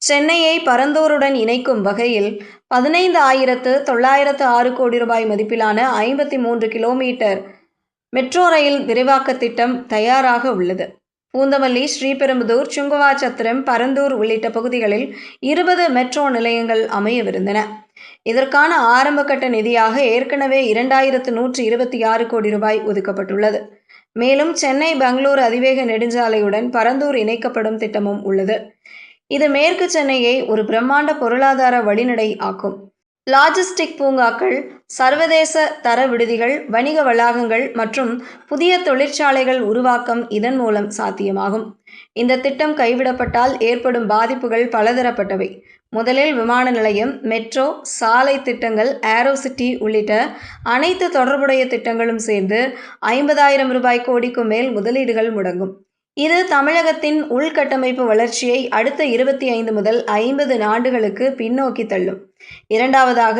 சென்னையை பரந்தூருடன் இணைக்கும் வகையில் 15,906 கோடி ரூபாய் மதிப்பிலான 53 கிலோமீட்டர் மெட்ரோ ரயில் விரிவாக்க திட்டம் தயாராக உள்ளது. பூந்தமல்லி, ஸ்ரீபெரும்புதூர், சுங்குவாச்சத்திரம், பரந்தூர் உள்ளிட்ட பகுதிகளில் 20 மெட்ரோ நிலையங்கள் அமையவிருந்தன. இதற்கான ஆரம்பகட்ட நிதியாக ஏற்கனவே 2,126 கோடி ரூபாய் ஒதுக்கப்பட்டுள்ளது. மேலும் சென்னை பெங்களூரு அதிவேக நெடுஞ்சாலையுடன் பரந்தூர் இணைக்கப்படும் திட்டமும் உள்ளது. இது மேற்கு சென்னையை ஒரு பிரம்மாண்ட பொருளாதார வழிநடை ஆக்கும். லாஜிஸ்டிக் பூங்காக்கள், சர்வதேச தர விடுதிகள், வணிக வளாகங்கள் மற்றும் புதிய தொழிற்சாலைகள் உருவாக்கம் இதன் மூலம் சாத்தியமாகும். இந்த திட்டம் கைவிடப்பட்டால் ஏற்படும் பாதிப்புகள் பலதரப்பட்டவை. முதலில் விமான நிலையம், மெட்ரோ, சாலை திட்டங்கள், ஏரோ சிட்டி உள்ளிட்ட அனைத்து தொடர்புடைய திட்டங்களும் சேர்ந்து 50,000 ரூபாய் கோடிக்கும் மேல் முதலீடுகள் முடங்கும். இது தமிழகத்தின் உள்கட்டமைப்பு வளர்ச்சியை அடுத்த 25 முதல் 50 ஆண்டுகளுக்கு பின்னோக்கி தள்ளும். இரண்டாவதாக,